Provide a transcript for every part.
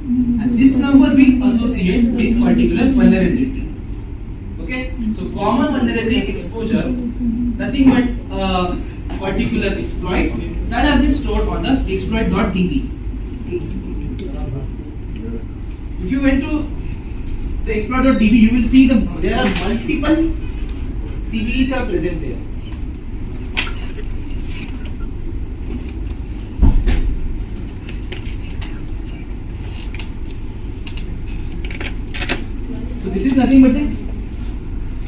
and this number we associate with this particular vulnerability. Okay, so common vulnerability exposure, nothing but particular exploit that has been stored on the exploit.db. If you went to the exploit.db, you will see there are multiple CVEs are present there. So this is nothing but the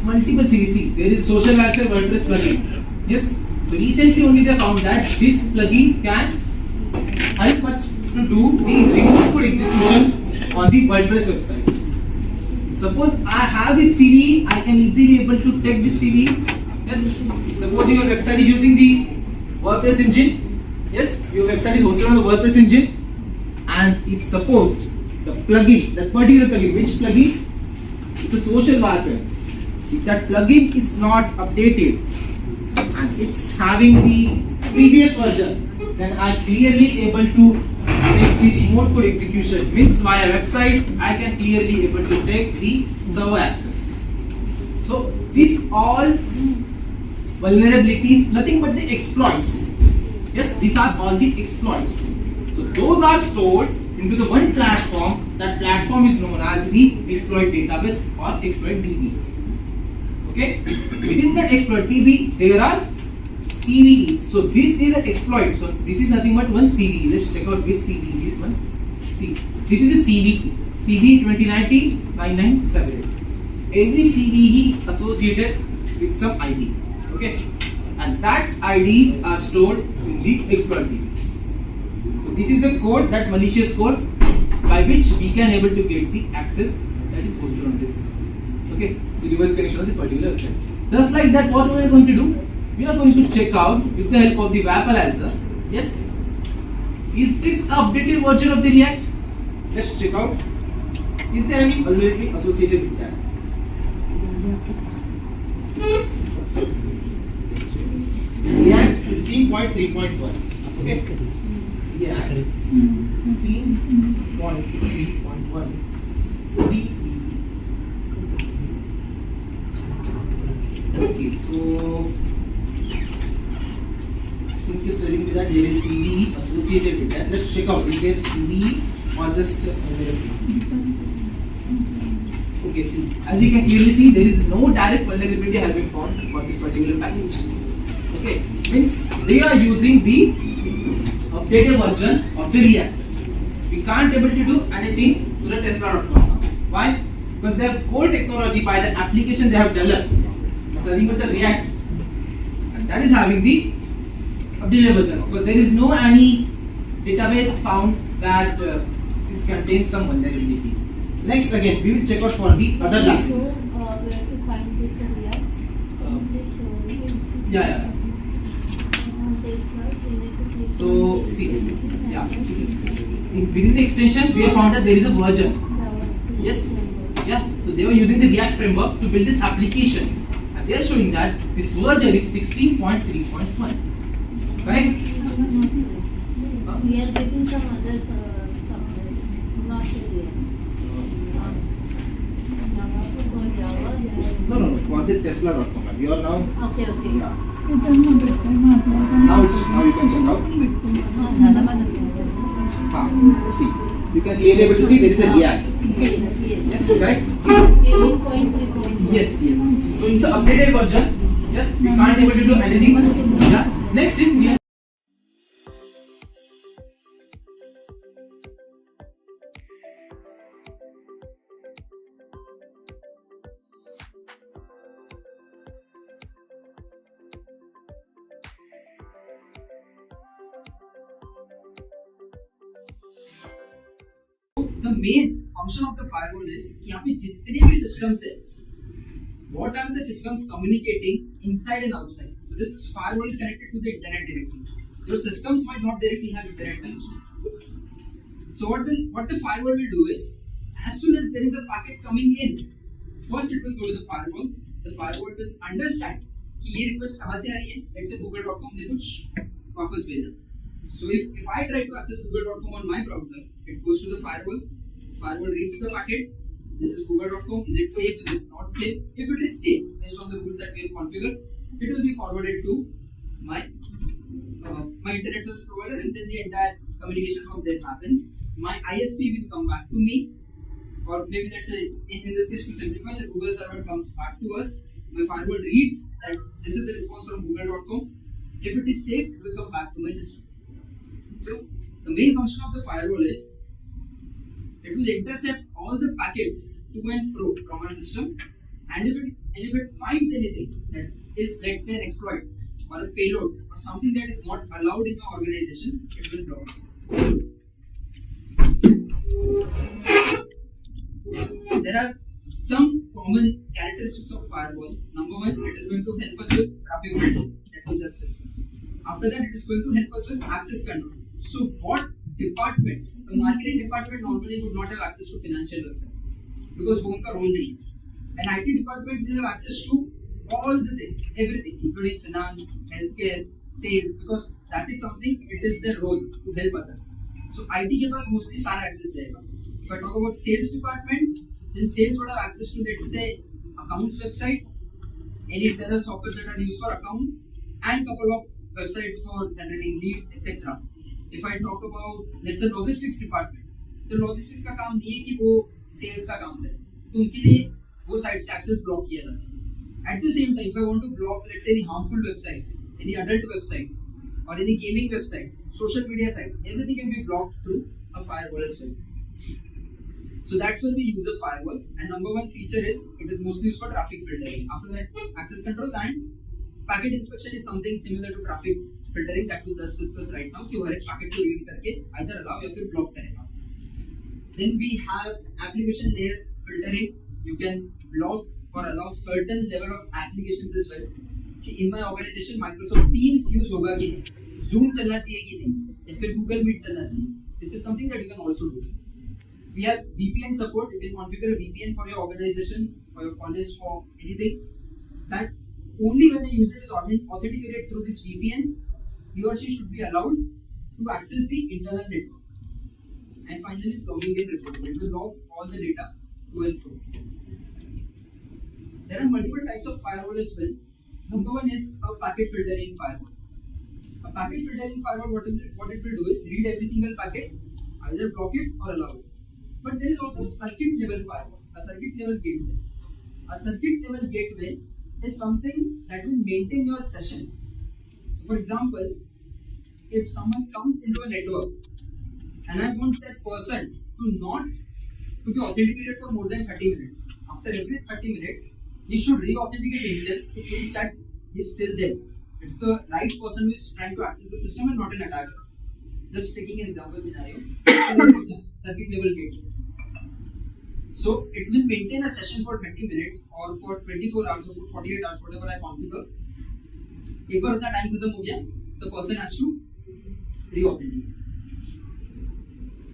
multiple CVC. There is social welfare WordPress plugin. Yes. So recently only they found that this plugin can help us to do the remote code execution on the WordPress websites. Suppose I have this CVE, I can easily able to take this CVE. Yes. Suppose your website is using the WordPress engine. Yes. Your website is hosted on the WordPress engine, and if suppose the plugin, that particular plugin, which plugin? It's a social welfare. If that plugin is not updated and it's having the previous version, then I clearly able to take the remote code execution. Means via website, I can clearly able to take the server access. So these all vulnerabilities, nothing but the exploits. Yes, these are all the exploits. So those are stored into the one platform. That platform is known as the exploit database or exploit DB. Okay, within that exploit DB there are CVEs. So this is an exploit. So this is nothing but one CVE. Let's check out which CVE this one. See, this is the CVE. CVE 2019-9978. Every CVE is associated with some ID. Okay, and that IDs are stored in the exploit DB. So this is the code, that malicious code, by which we can able to get the access that is hosted on this. Okay, the reverse connection of the particular website. Just like that, what we are going to do? We are going to check out with the help of the WAF analyzer. Yes, is this updated version of the React? Let's check out. Is there any vulnerability associated with that? React 16.3.1. Okay. React 16.3.1. C. Okay, so Sync is telling me that there is CVE associated with that. Let's check out, is there CVE or just okay, see, as we can clearly see, there is no direct vulnerability has been found for this particular package. Okay, means they are using the updated version of the React. We can't able to do anything to the Tesla.com. Why? Because their core technology by the application they have developed is nothing but the React, and that is having the updated version. Because there is no any database found that this contains some vulnerabilities. Next, again, we will check out for the other languages. Where to find this in React? Yeah. So, see, yeah. Within the extension, we have found that there is a version. Yes? Yeah. So, they were using the React framework to build this application. And they are showing that this version is 16.3.1. Correct? We are getting some other software, not React. No, for the Tesla.com. You are now. Okay. Yeah. Now you can check out. See, you can clearly able to see there is a React. Yes, correct? Yes. So it's an updated version. Yes, we can't able to do anything. Yeah. Next is we are the main function of the firewall is कि यहाँ पे जितने भी systems है, what are the systems communicating inside and outside. So this firewall is connected to the internet directly. Your systems might not directly have internet connection. So what the firewall will do is, as soon as there is a packet coming in, first it will go to the firewall. The firewall will understand कि ये request कहाँ से आ रही है. Let's say google.com ने कुछ वापस भेजा. So if I try to access google.com on my browser, it goes to the firewall. firewall reads the packet. This is google.com. Is it safe? Is it not safe? If it is safe, based on the rules that we have configured, it will be forwarded to my internet service provider, and then the entire communication from there happens. My ISP will come back to me, or maybe let's say in this case, to simplify, the Google server comes back to us. My firewall reads that this is the response from google.com. If it is safe, it will come back to my system. So the main function of the firewall is it will intercept all the packets to and fro from our system, and if it finds anything that is, let's say, an exploit or a payload or something that is not allowed in your organization, it will block. There are some common characteristics of firewall. Number one, it is going to help us with traffic filtering that we just discussed. After that, it is going to help us with access control. So what department, the marketing department normally would not have access to financial websites because वो उनका role नहीं है. An IT department will have access to all the things, everything, including finance, healthcare, sales, because that is something, it is their role to help others. So IT के पास mostly सारा access रहेगा. If I talk about sales department, then sales would have access to, let's say, accounts website, any internal software that are used for account, and couple of websites for generating leads, etc. If I talk about, let's say, logistics department, तो logistics का काम नहीं है कि वो sales का काम है, तो उनके लिए वो sites का access block किया जाता है. At the same time, if I want to block, let's say, any harmful websites, any adult websites, or any gaming websites, social media sites, everything can be blocked through a firewall as well. So that's when we use a firewall. And number one feature is it is mostly used for traffic filtering. After that, access control and packet inspection is something similar to traffic filtering that we just discussed right now. कि वो एक packet को read करके either allow या फिर block करेगा. Then we have application layer filtering. You can block or allow certain level of applications as well. कि in my organization Microsoft Teams use होगा कि नहीं, Zoom चलना चाहिए कि नहीं, या फिर Google Meet चलना चाहिए. This is something that you can also do. We have VPN support. You can configure a VPN for your organization, for your college, for anything. That only when the user is authenticated through this VPN, he or she should be allowed to access the internal network. And finally, is logging in reporting. It will log all the data to and fro. There are multiple types of firewall as well. Number one is a packet filtering firewall. A packet filtering firewall, what it will do is read every single packet, either block it or allow it. But there is also circuit level firewall, a circuit level gateway. A circuit level gateway is something that will maintain your session. So for example, if someone comes into a network and I want that person to be authenticated for more than 30 minutes. After every 30 minutes, he should re-authenticate himself to prove that he's still there. It's the right person who is trying to access the system and not an attacker. Just taking an example scenario, circuit level gateway. So it will maintain a session for 30 minutes or for 24 hours or for 48 hours, whatever I configure. एक बार उतना time खत्म हो गया, the person has to re-authenticate.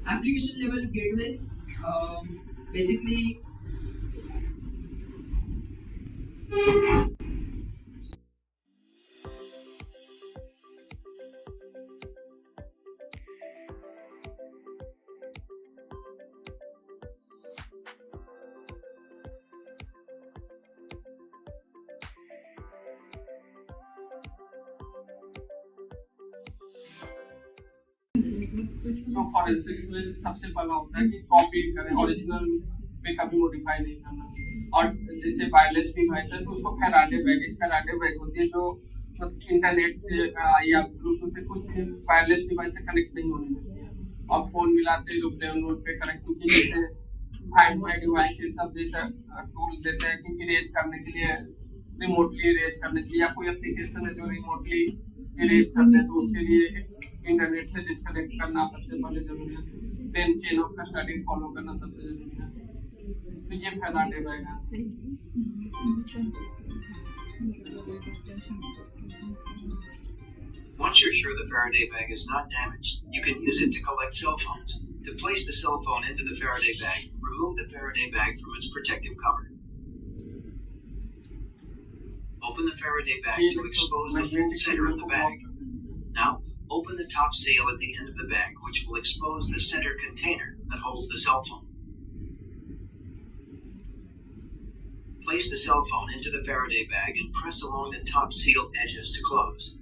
Application level gateways, basically. तो forensics में सबसे पहला होता है कि कॉपी करें, ओरिजिनल पे कभी मॉडिफाई नहीं करना. और जैसे वायरलेस डिवाइस है तो उसको फेराडे बैग होती है जो इंटरनेट से या ब्लूटूथ से कुछ वायरलेस डिवाइस से कनेक्ट नहीं होने देती है. और फोन मिलाते लोग डाउनलोड पे कनेक्ट, क्योंकि जैसे हाई डिवाइस सब जैसा टूल देते हैं क्योंकि रेज करने के लिए, रिमोटली रेज करने के लिए, या कोई एप्लीकेशन है जो रिमोटली इरेज करते हैं तो उसके लिए इंटरनेट से डिस्कनेक्ट करना सबसे पहले जरूरी है. Then chain of custody follow करना सबसे जरूरी है. तो ये फैलाने रहेगा. Once you're sure the Faraday bag is not damaged, you can use it to collect cell phones. To place the cell phone into the Faraday bag, remove the Faraday bag from its protective cover. Open the Faraday bag to expose the full center of the bag. Now, open the top seal at the end of the bag, which will expose the center container that holds the cell phone. Place the cell phone into the Faraday bag and press along the top seal edges to close.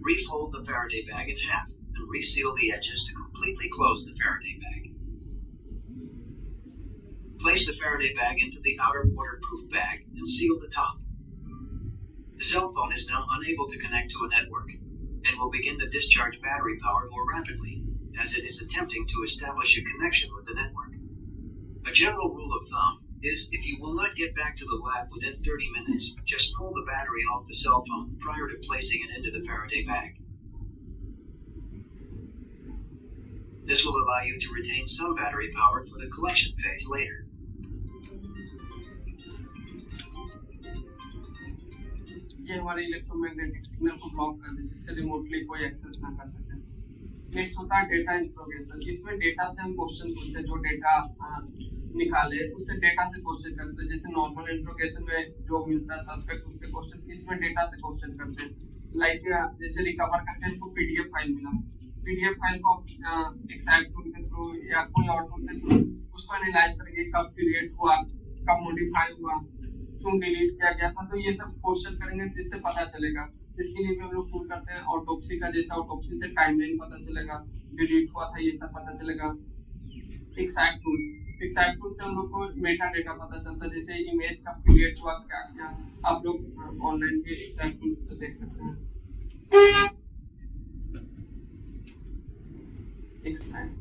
Refold the Faraday bag in half and reseal the edges to completely close the Faraday bag. Place the Faraday bag into the outer waterproof bag and seal the top. The cell phone is now unable to connect to a network and will begin to discharge battery power more rapidly as it is attempting to establish a connection with the network. A general rule of thumb is if you will not get back to the lab within 30 minutes, just pull the battery off the cell phone prior to placing it into the Faraday bag. This will allow you to retain some battery power for the collection phase later. ये हमारे electromagnetic signal को block कर दे जिससे remotely कोई access ना कर सके। Next होता है डेटा इंट्रोगेशन। इसमें डेटा से हम क्वेश्चन पूछते हैं, जो डेटा निकाले उससे डेटा से क्वेश्चन करते हैं। जैसे नॉर्मल इंट्रोगेशन में जो मिलता है सस्पेक्ट उससे क्वेश्चन, इसमें डेटा से क्वेश्चन करते हैं। लाइक जैसे रिकवर करके हमको पीडीएफ फाइल मिला, पीडीएफ फाइल को एक्सैक्ट टूल के थ्रू या कोई और टूल के थ्रू उसको एनालाइज करेंगे, कब क्रिएट हुआ, कब मॉडिफाई हुआ, क्यों डिलीट किया गया था, तो ये सब क्वेश्चन करेंगे जिससे पता चलेगा। इसके लिए भी हम लोग टूल करते हैं ऑटोप्सी का, जैसे ऑटोप्सी से टाइमलाइन पता चलेगा, डिलीट हुआ था ये सब पता चलेगा। एक्सैक्ट टूल से हम लोग को मेटा डेटा पता चलता है, जैसे इमेज कब क्रिएट हुआ, क्या क्या आप लोग ऑनलाइन के एक्सैक्ट टूल से देख सकते हैं। एक्सैक्ट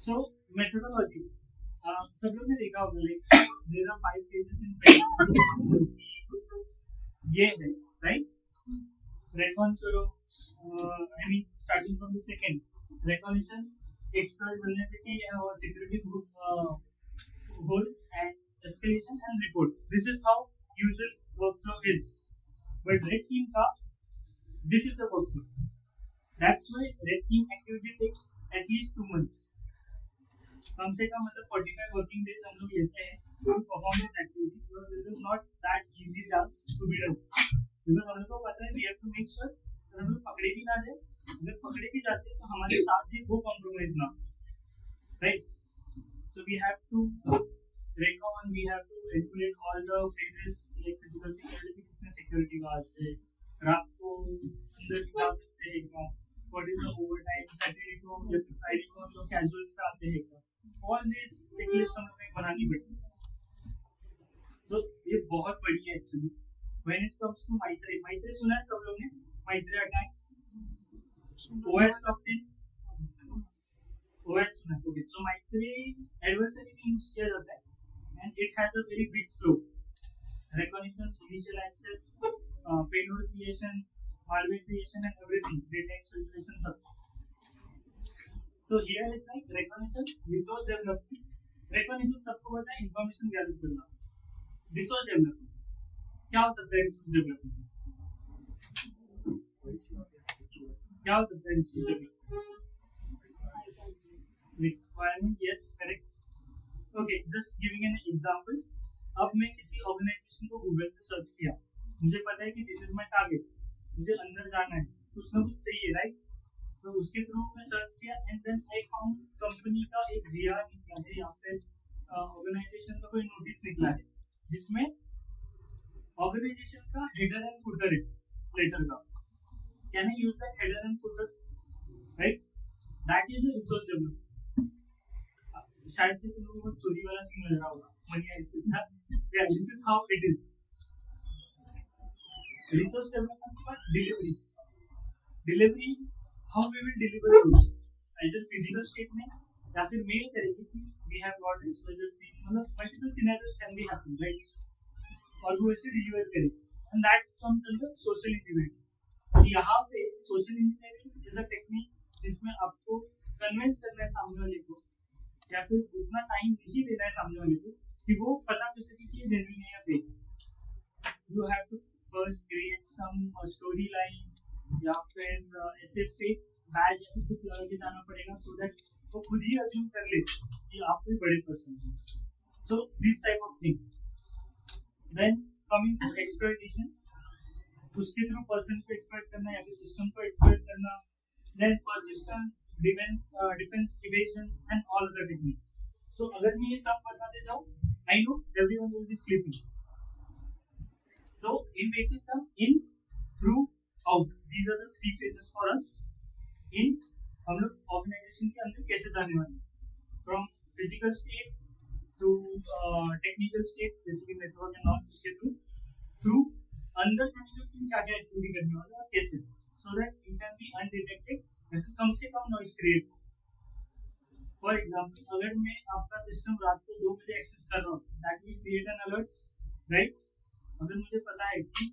So methodology, सब लोग ने देखा होगा, like there are 5 phases in training. ये है right? Recon करो, I mean starting from the second, reconnaissance, exploit vulnerability or security group goals and escalation and report. This is how usual workflow is. But red team का, this is the workflow. That's why red team activity takes at least 2 months. कम से कम मतलब 45 working days हम लोग लेते हैं to perform this activity, because it is not that easy task to be done. Because हम लोग को पता है we have to make sure कि हम लोग पकड़े भी ना जाए, अगर पकड़े भी जाते हैं तो हमारे साथ ही वो कॉम्प्रोमाइज ना, right? So we have to recon, we have to regulate all the phases, like physical security, कितने सिक्योरिटी गार्ड्स है, रात को अंदर जा सकते हैं क्या, what is the overtime, Saturday को या फ्राइडे को हम लोग कैजुअल्स पे आते हैं क्या, all this checklist हम लोग बनानी पड़ती है। तो ये बहुत बड़ी है actually. When it comes to माइत्रे सुना है सब लोग ने, माइत्रे अटैक, OS top 10, OS सुना है। ओके, सो माइत्रे एडवर्सरी में यूज किया जाता है and it has a very big flow: reconnaissance, initial access, payload creation, malware creation and everything, data exfiltration तक। So here is like reconnaissance, resource development. Reconnaissance सबको पता है, information gather करना। Resource development क्या हो सकता है? resource development क्या हो सकता है? resource development requirement, yes, correct. Okay, just giving an example. अब मैं किसी ऑर्गेनाइजेशन को गूगल पे सर्च किया, मुझे पता है कि दिस इज माय टारगेट, मुझे अंदर जाना है, कुछ ना कुछ चाहिए, राइट? तो उसके थ्रू मैं सर्च किया and then I found company का एक जीआर निकला है या फिर ऑर्गेनाइजेशन का कोई नोटिस निकला है जिसमें ऑर्गेनाइजेशन का हेडर एंड फुटर है लेटर का। Can I use that header and footer, right? That is a resource development. शायद से तुम लोगों को चोरी वाला सीन लग रहा होगा, मनी आइस पे। या this is how it is. Resource development का delivery how we will deliver those, either physical state में या फिर मेल करेंगे कि we have got this, मतलब multiple scenarios can be happen, right? और वो ऐसे deliver करेंगे and that comes under social engineering। यहाँ पे social engineering is a technique जिसमें आपको convince करना है सामने वाले को या फिर उतना टाइम नहीं देना है सामने वाले को कि वो पता कर सके कि ये genuine है या fake। You have to first create some storyline या फिर ऐसे फेक बैज या फिर कुछ लगा के जाना पड़ेगा सो दैट वो खुद ही assume कर ले कि आप कोई बड़े person हो. So this type of thing. Then coming to exploitation, उसके थ्रू पर्सन को एक्सप्लॉइट करना या फिर सिस्टम को एक्सप्लॉइट करना. Then persistence, defense evasion and all other techniques. So अगर मैं ये सब बताते जाऊँ, I know everyone will be sleeping. So in basic term, in, through, out. These are the three phases for us. In हम लोग organisation के अंदर कैसे जाने वाले हैं, from physical state to technical state जैसे कि नेटवर्क एंड ऑल, उसके थ्रू अंदर जाने के लिए क्या क्या एक्टिविटी करने वाले और कैसे, so that it can be undetected या फिर कम से कम नॉइस क्रिएट. फॉर एग्जांपल, अगर मैं आपका सिस्टम रात को 2 बजे एक्सेस कर रहा हूँ, that will create an alert, right. अगर मुझे पता है कि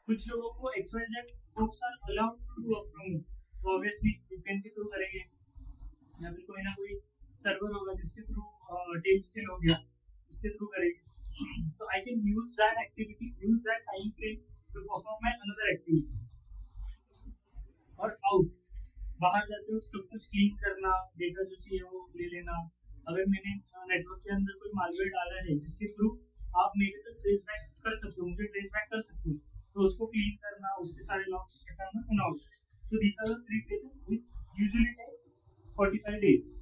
कुछ लोगों को XYZ folks are allowed to do work from home, तो ऑब्वियसली VPN के थ्रू करेंगे या फिर कोई ना कोई सर्वर होगा जिसके थ्रू टेलस्केल हो गया उसके थ्रू करेंगे. तो I can use that activity, use that time frame to perform my another activity. और आउट, बाहर जाते हो सब कुछ क्लीन करना, डेटा जो चाहिए वो ले लेना. अगर मैंने नेटवर्क के अंदर कोई मालवेयर डाला है जिसके थ्रू आप मेरे तक ट्रेस बैक कर सकते हो, मुझे ट्रेस बैक कर सकते हो, तो उसको क्लीन करना, उसके सारे लॉग्स हटाना and all. So these are the three phases which usually take 45 days.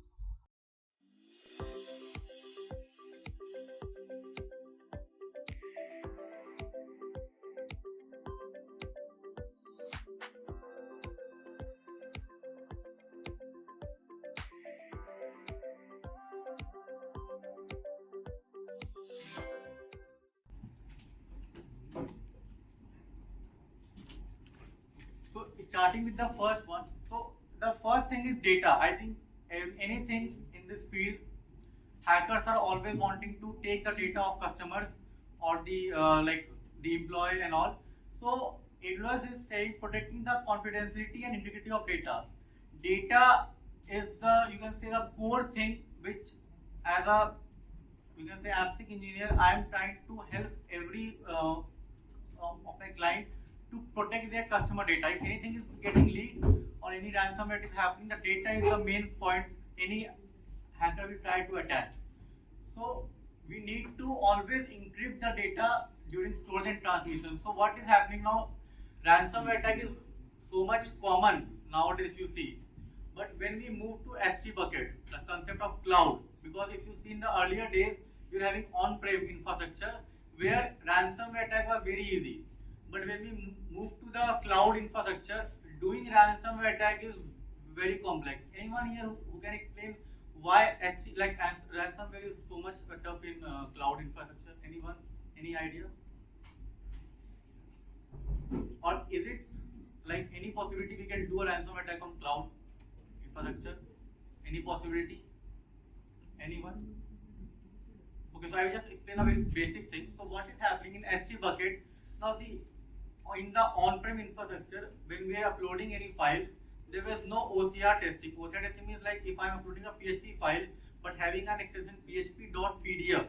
So starting with the first one, so the first thing is data. I think anything in this field, hackers are always wanting to take the data of customers or the like the employee and all. So AWS is saying protecting the confidentiality and integrity of data. Data is the, you can say, the core thing which, as a, you can say, AppSec engineer, I am trying to help every of my client to protect their customer data. If anything is getting leaked or any ransomware is happening, the data is the main point any hacker will try to attack. So we need to always encrypt the data during storage and transmission. So what is happening now? Ransomware attack is so much common nowadays, you see. But when we move to S3 bucket, the concept of cloud, because if you see in the earlier days, you're having on-prem infrastructure where ransomware attack was very easy. But when we move to the cloud infrastructure, doing ransomware attack is very complex. Anyone here who can explain why S3, like ransomware is so much tough in cloud infrastructure? Anyone? Any idea? Or is it like any possibility we can do a ransomware attack on cloud infrastructure? Any possibility? Anyone? Okay, so I will just explain a very basic thing. So what is happening in S3 bucket? Now see, in the on-prem infrastructure, when we are uploading any file, there was no OCR testing. OCR testing means like if I am uploading a PHP file but having an extension php.pdf,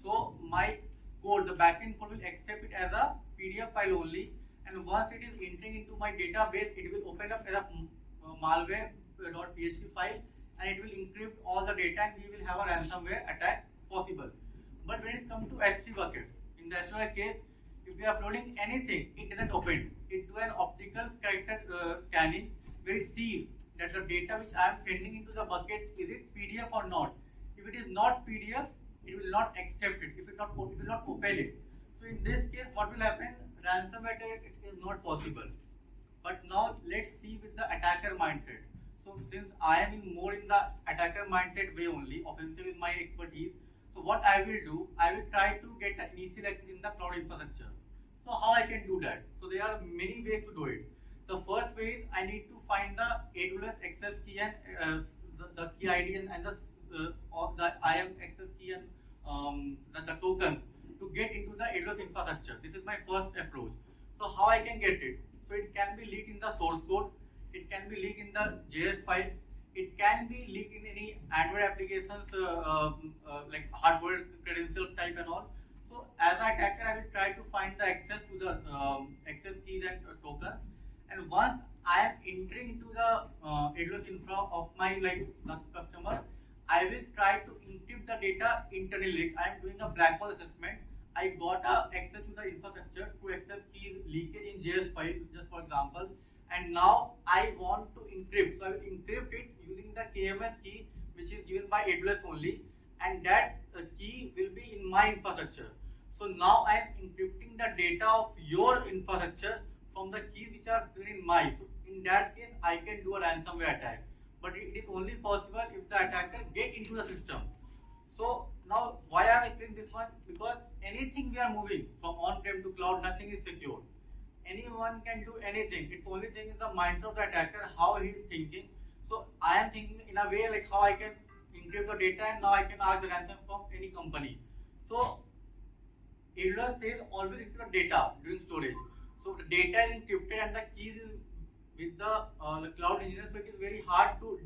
so my code, the backend code will accept it as a PDF file only, and once it is entering into my database, it will open up as a malware.php file and it will encrypt all the data and we will have a ransomware attack possible. But when it comes to S3 bucket, in the S3 case, if we are uploading anything, it doesn't open. It do an optical character scanning where it sees that the data which I am sending into the bucket, is it PDF or not. If it is not PDF, it will not accept it. If it will not open it. So in this case, what will happen? Ransomware attack is not possible. But now let's see with the attacker mindset. So since I am more in the attacker mindset way only, offensive is my expertise. So what I will do, I will try to get the initial access in the cloud infrastructure. So how I can do that? So there are many ways to do it. The first way is I need to find the AWS access key and the key ID and the IAM access key and the tokens to get into the AWS infrastructure. This is my first approach. So how I can get it? So it can be leaked in the source code. It can be leaked in the JS file. It can be leaked in any Android applications like hardware credential type and all. So as an attacker, I will try to find the access to the access keys and tokens. And once I am entering into the AWS infra of my like the customer, I will try to encrypt the data internally. Like I am doing a black box assessment. I got access to the infrastructure to access keys leakage in JS file, just for example, and now I want to encrypt. So I will encrypt it using the KMS key, which is given by AWS only, and that key will be in my infrastructure. So now I am encrypting the data of your infrastructure from the keys which are in my. So in that case, I can do a ransomware attack. But it is only possible if the attacker get into the system. So now why I am explaining this one? Because anything we are moving from on-prem to cloud, nothing is secure. Anyone can do anything. It's only thing is the mindset of the attacker, how he is thinking. So I am thinking in a way like how I can encrypt the data and now I can ask the ransom from any company. So AWS says always encrypt data during storage. So the data is encrypted and the keys is with the cloud engineer. So it is very hard to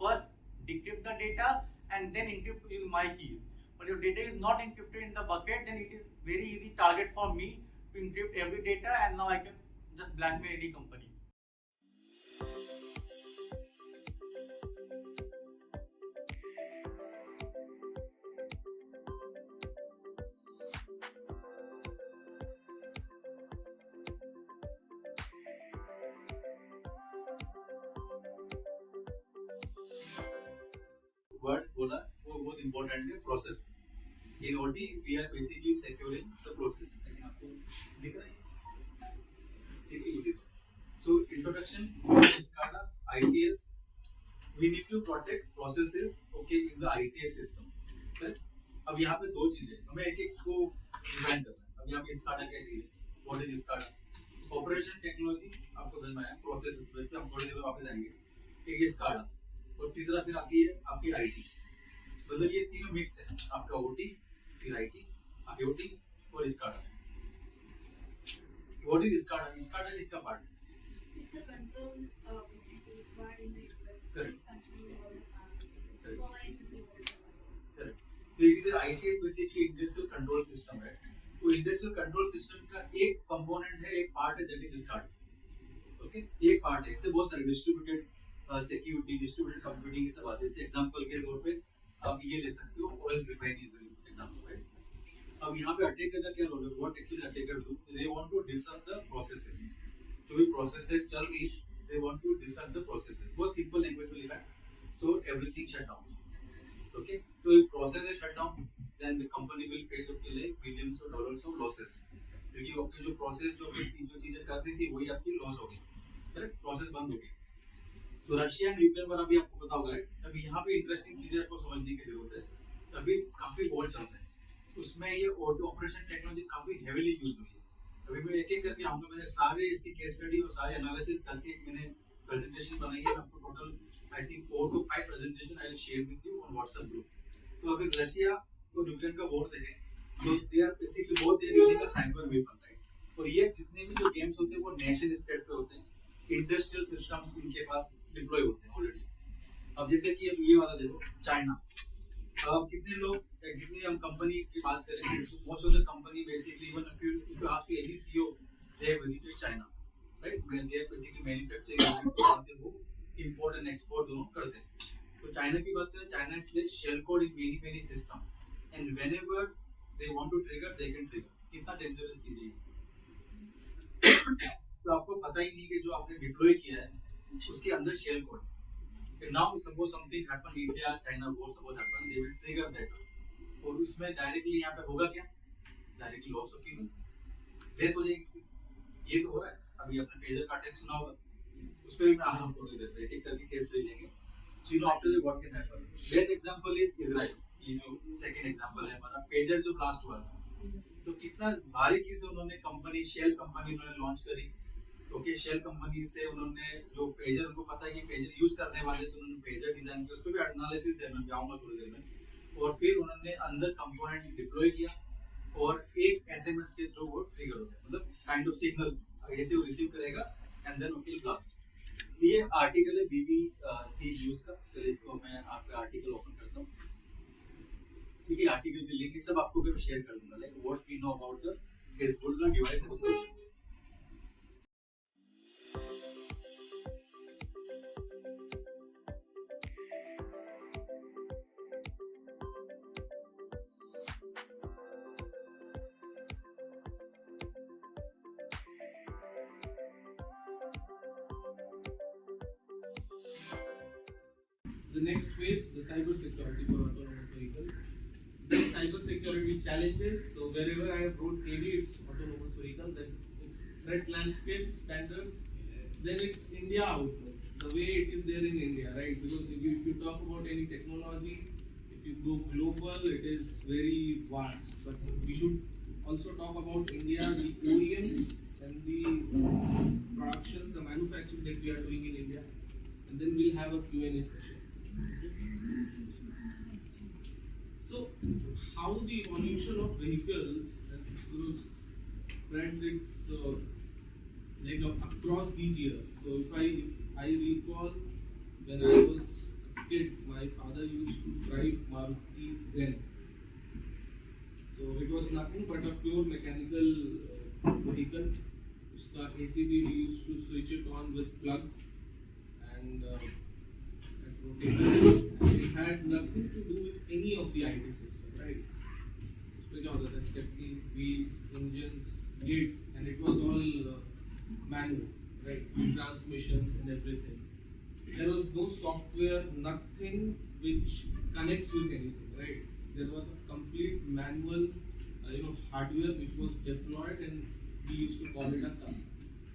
first decrypt the data and then encrypt using my keys. But if data is not encrypted in the bucket, then it is very easy target for me to encrypt every data, and now I can just blackmail any company. Word बोला वो बहुत important है process in OT we are basically securing the process लेकिन आपको दिख रहा है ठीक है so introduction SCADA ICS we need to protect processes okay in the ICS system अब यहाँ पे दो चीजें हमें एक एक को डिफाइन करना है अब यहाँ पे SCADA क्या है what is SCADA operation technology आपको समझ में आया प्रोसेसेस पे हम थोड़ी देर में वापस आएंगे एक SCADA और तीसरा फिर आती है आपकी आईटी मतलब ये तीनों मिक्स है आपका ओटी फिर आईटी आपके ओटी और SCADA व्हाट इज SCADA इसका पार्ट है It's the control which is required in the US. Correct. Correct. So it is ICS basically industrial control system है तो इंडस्ट्रियल कंट्रोल सिस्टम का एक कंपोनेंट है एक पार्ट है दैट इज SCADA ओके एक पार्ट है इससे बहुत सारे डिस्ट्रीब्यूटेड सिक्योरिटी डिस्ट्रीब्यूटेड कंप्यूटिंग ये सब आते हैं जैसे एग्जांपल के तौर पे आप ये ले सकते हो ऑयल रिफाइनरी एग्जांपल राइट अब यहाँ पे अटैकर का क्या रोल है what actually attacker do they want to disrupt the processes जो भी प्रोसेसेस चल रही they want to disrupt the processes बहुत सिंपल लैंग्वेज में लिखा है so everything shut down okay so if process is shut down then the company will face up like billions of dollars of losses क्योंकि आपके जो process जो चीजें कर रही थी वही आपकी लॉस हो गई करेक्ट प्रोसेस बंद हो गई तो रशिया एंड यूक्रेन पर अभी आपको पता होगा अभी यहाँ पे इंटरेस्टिंग चीजें आपको समझने की जरूरत है अभी काफी वॉर चल रहा है उसमें ये ऑटो ऑपरेशन टेक्नोलॉजी काफी हेवीली यूज हुई है अभी मैं एक एक करके आऊंगा मैंने सारे इसकी केस स्टडी और सारे एनालिसिस करके मैंने प्रेजेंटेशन बनाई है आपको total I think 4 to 5 presentation I will share with you on WhatsApp group तो अगर रशिया और यूक्रेन का वॉर देखें तो they are basically both they are using a cyber weapon right और ये जितने भी जो गेम्स होते हैं वो नेशन स्टेट पे होते हैं इंडस्ट्रियल सिस्टम्स इनके पास डिप्लॉय होते हैं ऑलरेडी अब जैसे कि अब ये वाला देखो चाइना अब कितने लोग कितनी हम कंपनी की बात करें most of the company basically even if you ask any CEO they have visited China right when they are basically manufacturing वहां से वो इंपोर्ट एंड एक्सपोर्ट दोनों करते हैं तो चाइना की बात करें China is place shell code in many system and whenever they want to trigger they can trigger कितना डेंजरस चीज है तो आपको पता ही नहीं कि जो आपने डिप्लॉय किया है उसके अंदर शेल कोड है now suppose something happen India China war suppose happen they will trigger that और उसमें डायरेक्टली यहाँ पे होगा क्या directly loss of people death हो जाएगी ये तो हो रहा है अभी आपने पेजर का अटैक सुना होगा उस पे भी मैं आराम थोड़ी देर एक करके केस ले लेंगे so you know after the what can happen best example is Israel ये जो सेकंड एग्जांपल है हमारा पेजर जो ब्लास्ट हुआ तो कितना भारी चीज उन्होंने कंपनी शेल कंपनी उन्होंने लॉन्च करी ओके शेल कंपनी से उन्होंने जो पेजर उनको पता है कि पेजर यूज करने वाले तो उन्होंने पेजर डिजाइन किया उस पे भी एनालिसिस है मैं आऊंगा थोड़ी देर में और फिर उन्होंने अंदर कंपोनेंट डिप्लॉय किया और एक एसएमएस के थ्रू वो ट्रिगर हो गया मतलब काइंड ऑफ सिग्नल ऐसे वो रिसीव करेगा एंड देन ओके ब्लास्ट ये आर्टिकल है BBC न्यूज़ का तो इसको मैं आपका आर्टिकल ओपन करता हूँ ठीक है आर्टिकल की लिंक सब आपको मैं शेयर कर दूंगा like what we know about the Hezbollah devices the next phase, the cyber security for autonomous vehicles. Then cyber security challenges. So wherever I have wrote AD, it's autonomous vehicle. Then it's threat landscape standards. Then it's India outlook, the way it is there in India, right? Because if you talk about any technology, if you go global, it is very vast. But we should also talk about India, the OEMs and the productions, the manufacturing that we are doing in India. And then we'll have a Q&A session. So, how the evolution of vehicles has spread its like across these years. So, if I recall, when I was a kid, my father used to drive Maruti Zen. So it was nothing but a pure mechanical vehicle. Uska ACB, we used to switch it on with plugs and rotators. And it had nothing to do with any of the IT system, right? Speaking of the stepney, wheels, engines, gates, and it was all manual, right? Transmissions and everything. There was no software, nothing which connects with anything, right? There was a complete manual, hardware which was deployed, and we used to call it a car.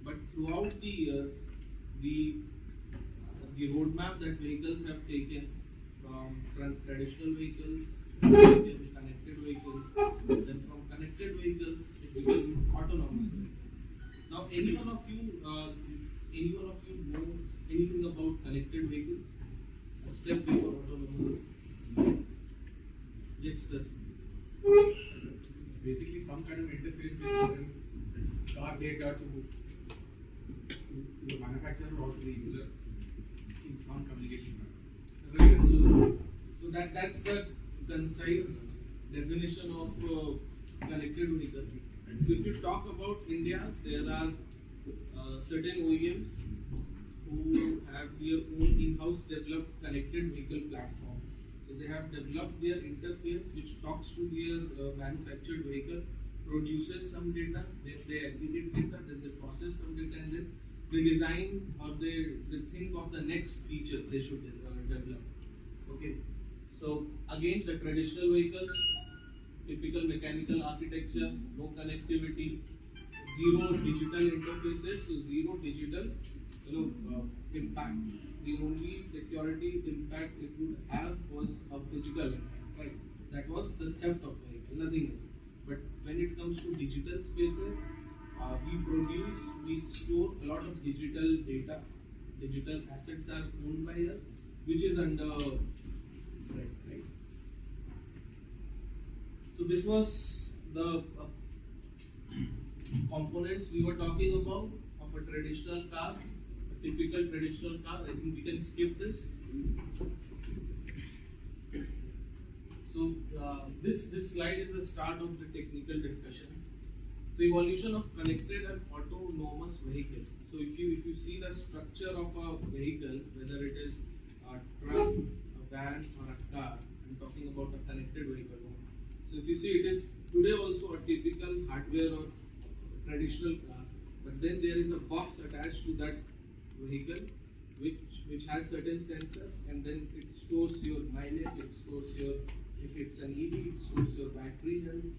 But throughout the years, the roadmap that vehicles have taken from traditional vehicles to connected vehicles, then from connected vehicles it became autonomous vehicles. Now, if any one of you knows anything about connected vehicles, a step before autonomous. Yes, sir. Basically, some kind of interface which sends car data to the manufacturer or to the user in some communication manner. Right. So that's the concise definition of connected vehicle. So if you talk about India, there are certain OEMs who have their own in-house developed connected vehicle platform. So they have developed their interface which talks to their manufactured vehicle, produces some data, then they aggregate data, then they process some data, and then they design or they think of the next feature they should develop. Okay. So again, the traditional vehicles, typical mechanical architecture, no connectivity, zero digital interfaces, so zero digital impact. The only security impact it would have was a physical impact, right? That was the theft of vehicle, nothing else. But when it comes to digital spaces, we store a lot of digital data. Digital assets are owned by us, which is under right. So this was the components we were talking about of a traditional car, a typical traditional car. I think we can skip this. So this slide is the start of the technical discussion. So evolution of connected and autonomous vehicle. So if you see the structure of a vehicle, whether it is a truck, a van, or a car, I'm talking about a connected vehicle. So if you see, it is today also a typical hardware or traditional car, but then there is a box attached to that vehicle which has certain sensors, and then it stores your mileage, it stores your, if it's an EV, it stores your battery health,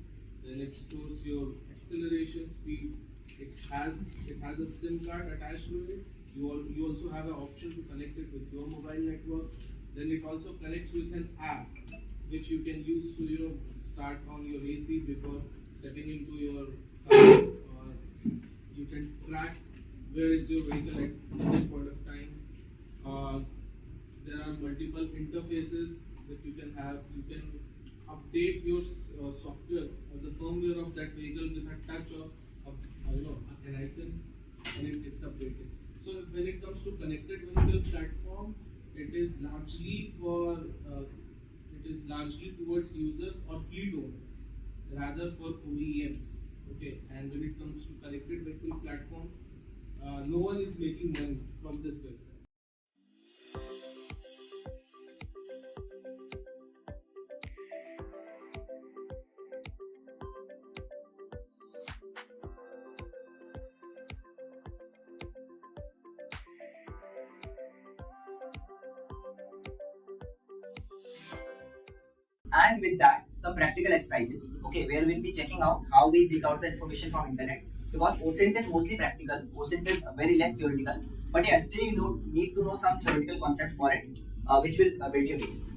then it stores your acceleration speed. It has a SIM card attached to it. You also have an option to connect it with your mobile network. Then it also connects with an app which you can use to start on your AC before stepping into your car, or you can track where is your vehicle at some point of time. There are multiple interfaces that you can have. You can update your software or the firmware of that vehicle with a touch of an icon, and it's updated. So when it comes to connected vehicle platform, it is largely towards users or fleet owners rather for OEMs. Okay, and when it comes to connected vehicle platforms, no one is making money from this business. and with that some practical exercises, okay, where we'll be checking out how we dig out the information from internet, because OSINT is mostly practical, OSINT is very less theoretical, but yeah, still you need to know some theoretical concept for it, which will build your case.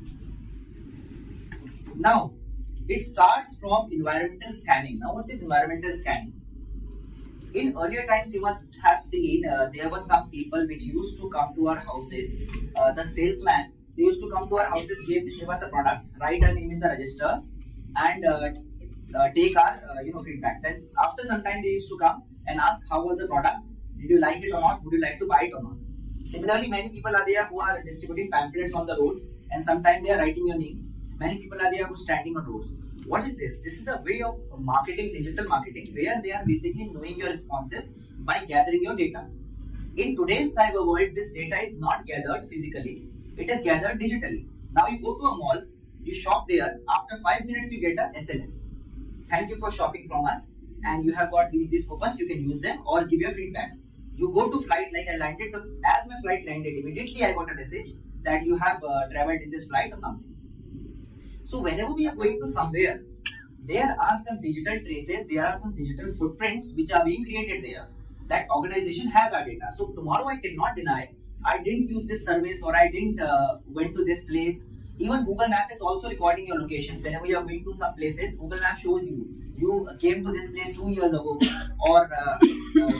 Now, it starts from environmental scanning. Now, what is environmental scanning? In earlier times, you must have seen there were some people which used to come to our houses. The salesman, they used to come to our houses, give us a product, write our name in the registers, and take our feedback. Then after some time, they used to come and ask how was the product, did you like it or not, would you like to buy it or not. Similarly, many people are there who are distributing pamphlets on the road, and sometimes they are writing your names. Many people are there who are standing on roads. What is this? This is a way of marketing, digital marketing, where they are basically knowing your responses by gathering your data. In today's cyber world, this data is not gathered physically, it is gathered digitally. Now you go to a mall, you shop there, after 5 minutes you get a SMS. Thank you for shopping from us, and you have got these coupons, you can use them or give your feedback. You go to flight, like I landed, as my flight landed, immediately I got a message that you have traveled in this flight or something. So whenever we are going to somewhere, there are some digital traces, there are some digital footprints which are being created there. That organization has our data. So tomorrow I cannot deny I didn't use this service or I didn't went to this place. Even Google Map is also recording your locations. Whenever you are going to some places, Google Map shows you came to this place 2 years ago, or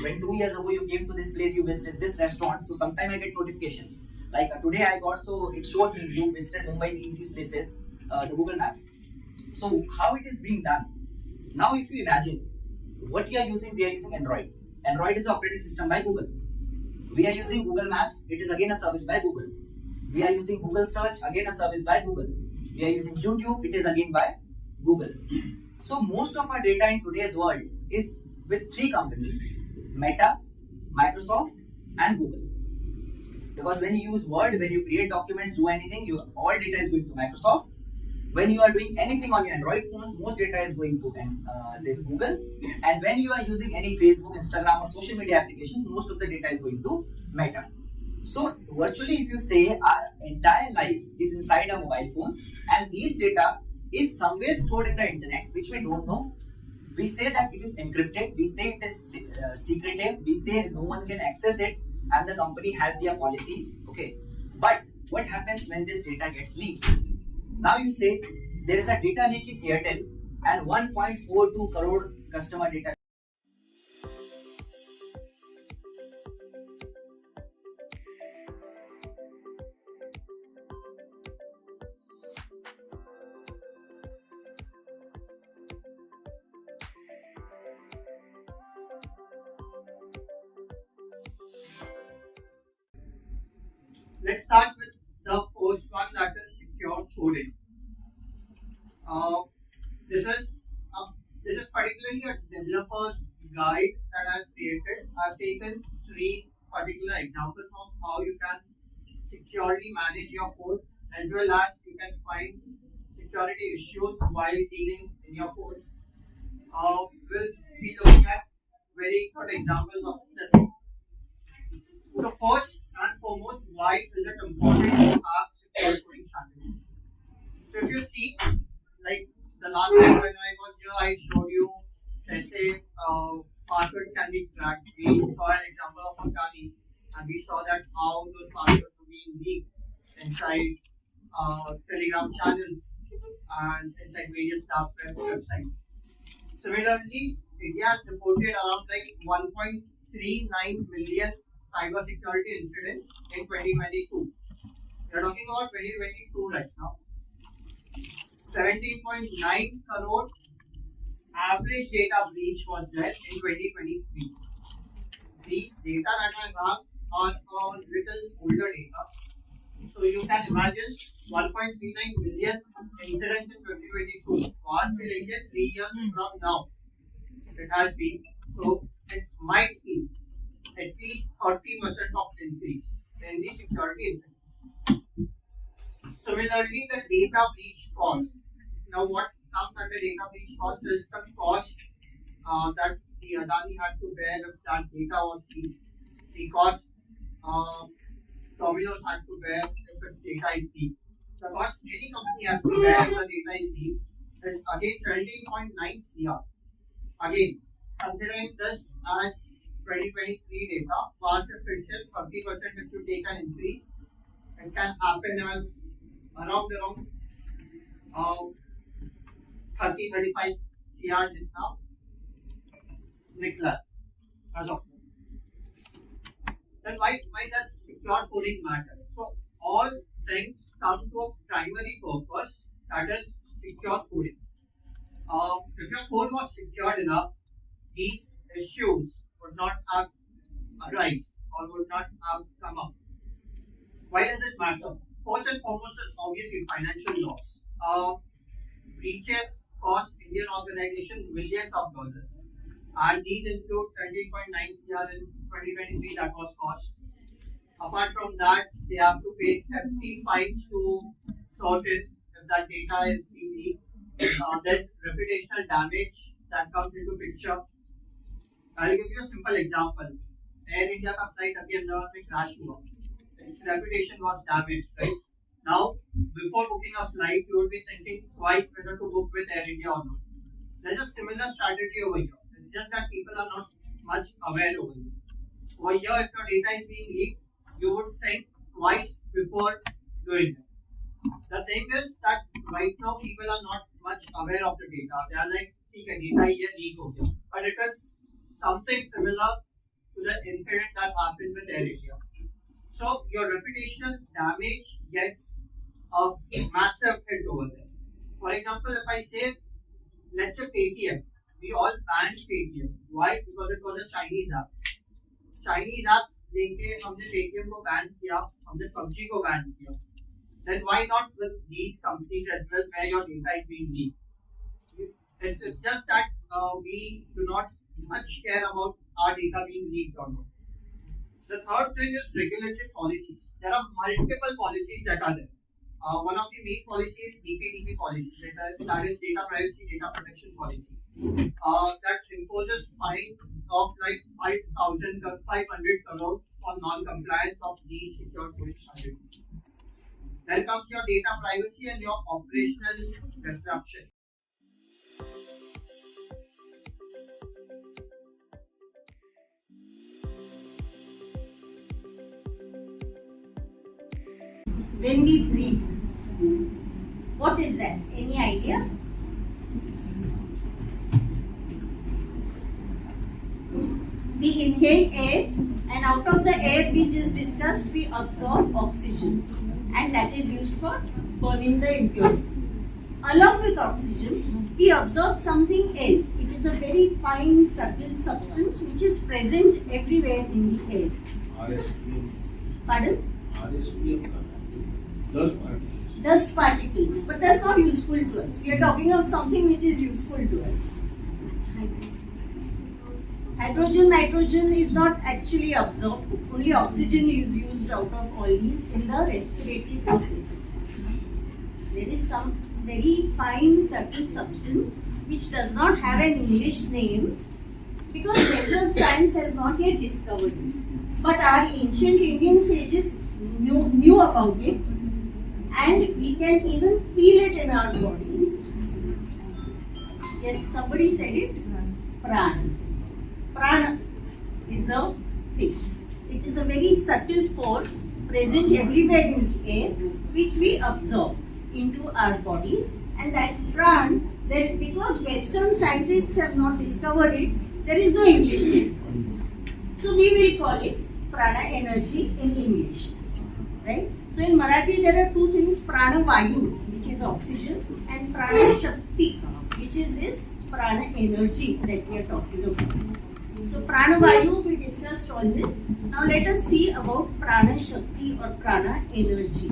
when 2 years ago you came to this place, you visited this restaurant. So sometimes I get notifications. Like today I got, so it showed me you visited Mumbai, these places, the Google Maps. So how it is being done? Now if you imagine what we are using Android. Android is the operating system by Google. We are using Google Maps, it is again a service by Google. We are using Google Search, again a service by Google. We are using YouTube, it is again by Google. So most of our data in today's world is with 3 companies: Meta, Microsoft and Google. Because when you use Word, when you create documents, do anything, all data is going to Microsoft. When you are doing anything on your Android phones, most data is going to this Google. And when you are using any Facebook, Instagram or social media applications, most of the data is going to Meta. So virtually if you say our entire life is inside our mobile phones, and these data is somewhere stored in the internet which we don't know. We say that it is encrypted, we say it is secretive, we say no one can access it and the company has their policies, okay. But what happens when this data gets leaked? Now you say there is a data leak in Airtel and 1.42 crore customer data. Let's start with the first one, that is secure coding. This is particularly a developer's guide that I've created. I've taken 3 particular examples of how you can securely manage your code, as well as you can find security issues while dealing in your code. We'll be looking at very good examples of this. So first and foremost, why is it important to have secure coding strategy? So if you see, like the last time when I was here, I showed you, let's say, passwords can be cracked. We saw an example of Akani, and we saw that how those passwords were being leaked inside Telegram channels and inside various dark web websites. Similarly, India has reported around like 1.39 million cybersecurity incidents in 2022. We are talking about 2022 right now. 17.9 crore average data breach was there in 2023. These data that I have are on little older data. So you can imagine 1.39 million incidents in 2022. Fast till 3 years from now. It has been. So it might be at least 30% of increase in the security incidents. Similarly, the data breach cost. Now, what comes under data breach cost is the cost that the Adani had to bear if that data was leaked. The cost Domino's had to bear if its data is leaked. the cost any company has to bear if the data is leaked is again 17.9 CR. Again, considering this as 2023 data, passive itself 30% if you take an increase, it can happen as around 30-35 CR जितना निकला as of now. Then why does secure coding matter? So all things come to a primary purpose, that is secure coding. If your code was secured enough, these issues would not have arisen or would not have come up. Why does it matter? First and foremost is obviously financial loss. Breaches cost Indian organization millions of dollars, and these include 17.9 CR in 2023 that was cost. Apart from that, they have to pay hefty fines to sort it if that data is being leaked. There's reputational damage that comes into picture. I'll give you a simple example. Air India का flight अभी अहमदाबाद में crash हुआ. Its reputation was damaged, right? Now, before booking a flight, you would be thinking twice whether to book with Air India or not. There's a similar strategy over here. It's just that people are not much aware over here. Over here, if your data is being leaked, you would think twice before doing it. The thing is that right now people are not much aware of the data. They are like, okay, data is leak ho gaya. But it is something similar to the incident that happened with Air India. So your reputational damage gets a massive hit over there. For example, if I say, let's say Paytm, we all banned Paytm. Why? Because it was a Chinese app. Chinese app लेके हमने Paytm को ban किया, हमने PUBG को ban किया. Then why not with these companies as well, where your data is being leaked? It's just that we do not much care about our data being leaked or not. The third thing is regulatory policies. There are multiple policies that are there. One of the main policies is DPDP policy, that is Data Privacy Data Protection Policy. That imposes fines of like 500 crores for non-compliance of these secure coding strategies. Then comes your data privacy and your operational disruption. When we breathe, what is that? Any idea? We inhale air, and out of the air we just discussed, we absorb oxygen, and that is used for burning the impurities. Along with oxygen, we absorb something else. It is a very fine, subtle substance which is present everywhere in the air. RSPM. Pardon? RSPM. Dust particles, but that's not useful to us. We are talking of something which is useful to us. Hydrogen, nitrogen is not actually absorbed. Only oxygen is used out of all these in the respiratory process. There is some very fine, subtle substance which does not have an English name because Western science has not yet discovered it. But our ancient Indian sages knew about it, and we can even feel it in our bodies. Yes, somebody said it. Prana. Prana is the thing. It is a very subtle force present everywhere in the air, which we absorb into our bodies, and that prana, because Western scientists have not discovered it, there is no English name. So we will call it prana energy in English. Right? So in Marathi there are two things, prana vayu, which is oxygen, and prana shakti, which is this prana energy that we are talking about. So prana vayu, we discussed all this. Now let us see about prana shakti or prana energy.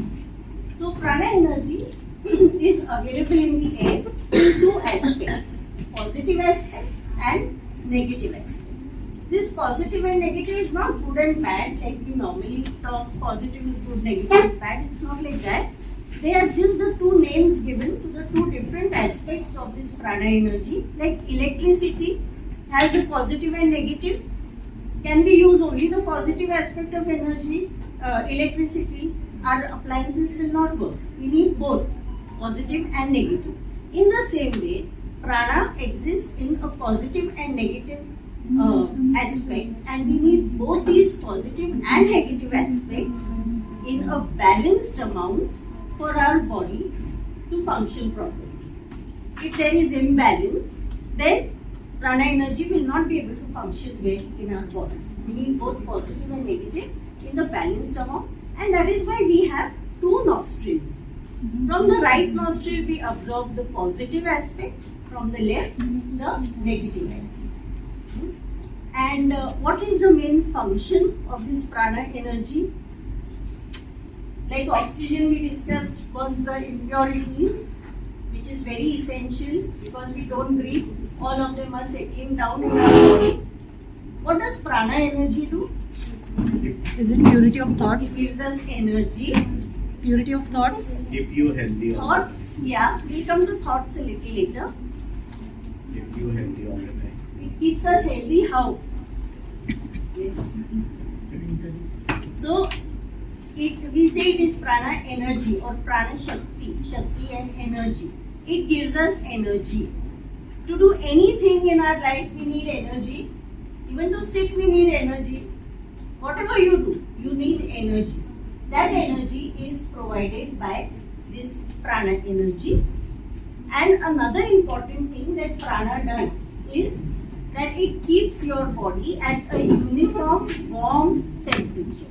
So prana energy is available in the air in two aspects, positive aspect and negative aspect. This positive and negative is not good and bad like we normally talk, positive is good, negative is bad. It's not like that. They are just the two names given to the two different aspects of this prana energy. Like electricity has the positive and negative. Can we use only the positive aspect of energy, electricity? our appliances will not work. We need both positive and negative. In the same way, prana exists in a positive and negative aspect, and we need both these positive and negative aspects in a balanced amount for our body to function properly. If there is imbalance, then prana energy will not be able to function well in our body. We need both positive and negative in the balanced amount, and that is why we have two nostrils. From the right nostril we absorb the positive aspect, from the left the negative aspect. And what is the main function of this prana energy? Like oxygen we discussed burns the impurities, which is very essential because we don't breathe. All of them are settling down in our body. What does prana energy do? Is it purity of thoughts? It gives us energy. Purity of thoughts? Keep you healthy. Thoughts, yeah. We'll come to thoughts a little later. Keep you healthy all the time. It keeps us healthy. How? Yes. So, we say it is prana energy or prana shakti. Shakti and energy. It gives us energy. To do anything in our life, we need energy. Even to sit, we need energy. Whatever you do, you need energy. That energy is provided by this prana energy. And another important thing that prana does is that it keeps your body at a uniform warm temperature.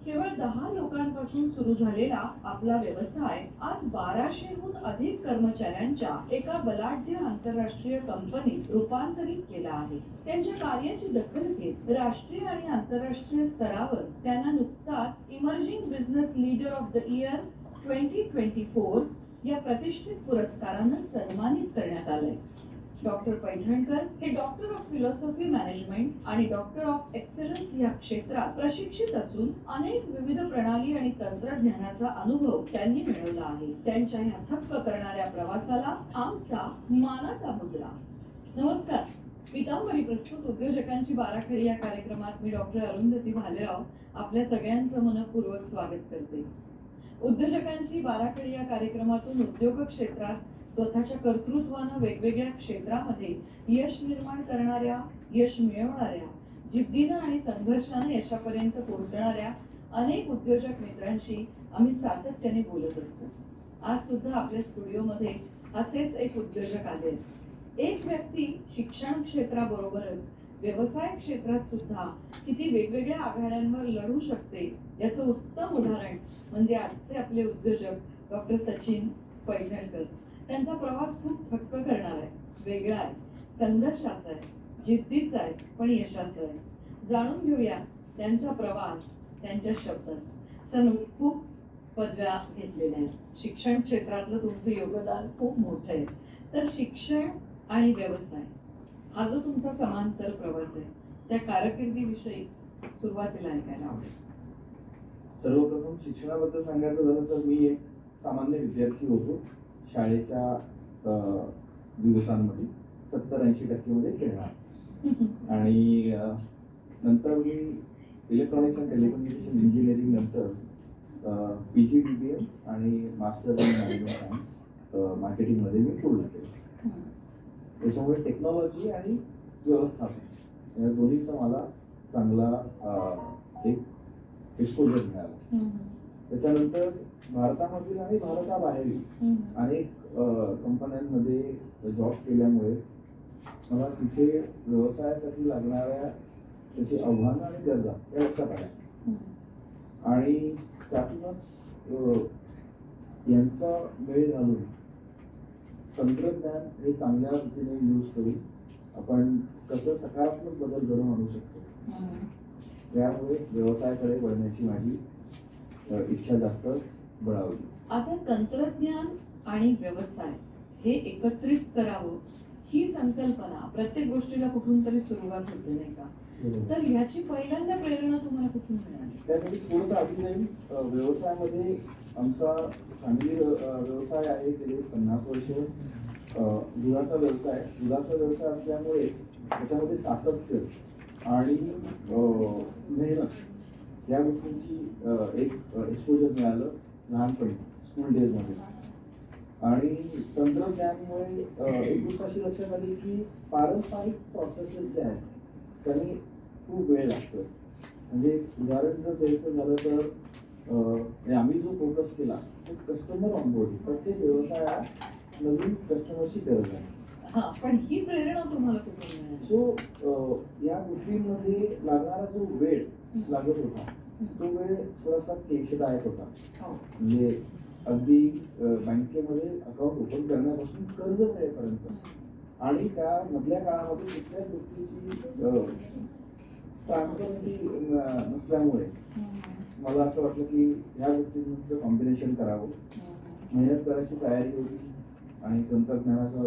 केवळ 10 लोकांपासून सुरू झालेला आपला व्यवसाय आज 1200हून अधिक कर्मचाऱ्यांच्या एका बलाढ्य आंतरराष्ट्रीय कंपनीत रूपांतरित केला आहे. त्यांच्या कार्याची दखल घेत राष्ट्रीय आणि आंतरराष्ट्रीय स्तरावर त्यांना नुकताच emerging business leader of the year 2024 या प्रतिष्ठित पुरस्काराने सन्मानित करण्यात आले. डॉक्टर पैठणकर हे डॉक्टर ऑफ फिलॉसॉफी मॅनेजमेंट आणि डॉक्टर ऑफ एक्सलन्स या क्षेत्रात प्रशिक्षित असून अनेक विविध प्रणाली आणि तंत्रज्ञानाचा अनुभव त्यांनी मिळवला आहे. त्यांच्या या थक्क करणाऱ्या प्रवासाला आमचा मानाचा मुजरा. नमस्कार. पितांबरी प्रस्तुत उद्योजकांची बाराखडी या कार्यक्रमात मी डॉक्टर अरुंधती भालेराव आपल्या सगळ्यांचं मनपूर्वक स्वागत करते. उद्योजकांची बाराखडी या कार्यक्रमातून उद्योग क्षेत्रात स्वतःच्या कर्तृत्वानं वेगवेगळ्या क्षेत्रामध्ये यश निर्माण करणाऱ्या, यश मिळवणाऱ्या, जिद्दीनं आणि संघर्षानं यशापर्यंत पोहोचणाऱ्या अनेक उद्योजक मित्रांशी आम्ही सातत्याने बोलत असतो. आज सुद्धा आपल्या स्टुडिओमध्ये असेच एक उद्योजक आले. एक व्यक्ती शिक्षण क्षेत्राबरोबरच व्यवसाय क्षेत्रात सुद्धा किती वेगवेगळ्या आघाड्यांवर लढू शकते याचं उत्तम उदाहरण म्हणजे आजचे आपले उद्योजक डॉक्टर सचिन पैठणकर. त्यांचा प्रवास खूप थक्क करणार आहे, वेगळा आहे, संघर्षाचा आहे, जिद्दीचा आहे, पण यशाचा आहे. जाणून घेऊया त्यांचा प्रवास त्यांच्या शब्दात. सर, खूप पदव्या घेतलेल्या आहेत. शिक्षण क्षेत्रातलं तुमचं योगदान खूप मोठं आहे. तर शिक्षण आणि व्यवसाय हा जो तुमचा समांतर प्रवास आहे त्या कारकिर्दीविषयी सुरुवातीला ऐकायला आवडेल. सर्वप्रथम शिक्षणाबद्दल सांगायचं झालं तर मी एक सामान्य विद्यार्थी होतो. शाळेच्या दिवसांमध्ये 70-80% मध्ये खेळणार आणि नंतर मी इलेक्ट्रॉनिक्स अँड टेलिकम्युनिकेशन इंजिनिअरिंग नंतर PGDBM आणि मास्टर इन मॅनेजमेंट सायन्स मार्केटिंगमध्ये मी पूर्ण केलं. त्याच्यामुळे टेक्नॉलॉजी आणि व्यवस्थापन या दोन्हीचा मला चांगला एक एक्सपोजर मिळाला. त्याच्यानंतर भारतामधील आणि भारताबाहेरील अनेक कंपन्यांमध्ये जॉब केल्यामुळे मला तिथे व्यवसायासाठी लागणाऱ्या त्याची आव्हानं आणि गरजा या लक्षात आल्या आणि त्यातूनच यांचा मेळ घालून तंत्रज्ञान हे चांगल्या रीतीने यूज करून आपण कसं सकारात्मक बदल घडवून आणू शकतो त्यामुळे व्यवसायाकडे वळण्याची माझी इच्छा जास्त बळावली. आता तंत्रज्ञान आणि व्यवसाय हे एकत्रित करावं ही संकल्पना प्रत्येक गोष्टीला कुठून तरी सुरुवात होते नाही का? तर ह्याची पहिल्यांदा प्रेरणा तुम्हाला कुठून मिळाली? त्यासाठी थोडंसं अजून जाईल. व्यवसायामध्ये आमचा फॅमिली व्यवसाय आहे. गेले 50 वर्ष दुधाचा व्यवसाय. दुधाचा व्यवसाय असल्यामुळे त्याच्यामध्ये सातत्य आणि मेहनत या गोष्टींची एक एक्सपोजर मिळालं लहानपणी स्कूल डेजमध्ये. आणि तंत्रज्ञानामुळे एक गोष्ट अशी लक्षात आली की पारंपरिक प्रोसेसेस जे आहेत त्यांनी खूप वेळ लागतो. म्हणजे उदाहरण जर द्यायचं झालं तर आम्ही जो फोकस केला तो कस्टमर ऑनबोर्डिंग. प्रत्येक व्यवसायात नवीन कस्टमरची गरज आहे. पण ही प्रेरणा तुम्हाला कुठून मिळाली? सो या गोष्टींमध्ये लागणारा जो वेळ लागत होता तो वेळ थोडासा क्लेशदायक होता. म्हणजे अगदी बँकेमध्ये अकाउंट ओपन करण्यापासून कर्ज मिळेपर्यंत आणि त्या मधल्या काळामध्ये कुठल्याच गोष्टीची ट्रान्सपरन्सी नसल्यामुळे मला असं वाटलं की ह्या गोष्टींचं कॉम्बिनेशन करावं. मेहनत करायची तयारी होती आणि तंत्रज्ञानाचं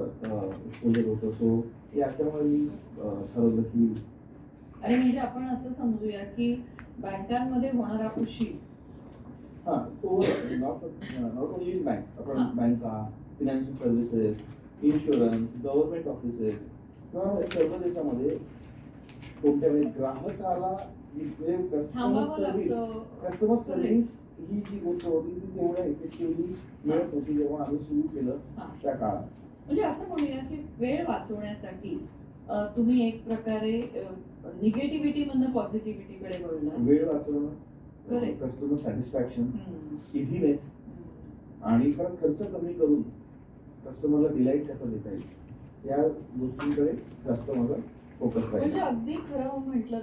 एक्सपोजर होतं. सो याच्यामुळे मी ठरवलं की आणि म्हणजे आपण असं समजूया की बँकांमध्ये होणारा उशीर तो नॉट ओनली इन बँक. आपण बँका, financial services, insurance, government offices किंवा सर्व देशामध्ये कोणत्या वेळी ग्राहकाला कस्टमर सर्व्हिस ही जी गोष्ट होती ती तेवढ्या इफेक्टिव्हली मिळत होती जेव्हा आम्ही सुरू केलं त्या काळात. म्हणजे असं म्हणूया की वेळ वाचवण्यासाठी तुम्ही एक प्रकारे निगेटिव्हिटी मधनं पॉझिटिव्हिटीकडे वळला. वेळ वाचवणं, कस्टमर सॅटिस्फॅक्शन, इझिनेस आणि परत खर्च कमी करून कस्टमरला डिलाईट कसा देता येईल या गोष्टींकडे जास्त माझा फोकस म्हणजे अगदी खरं म्हटलं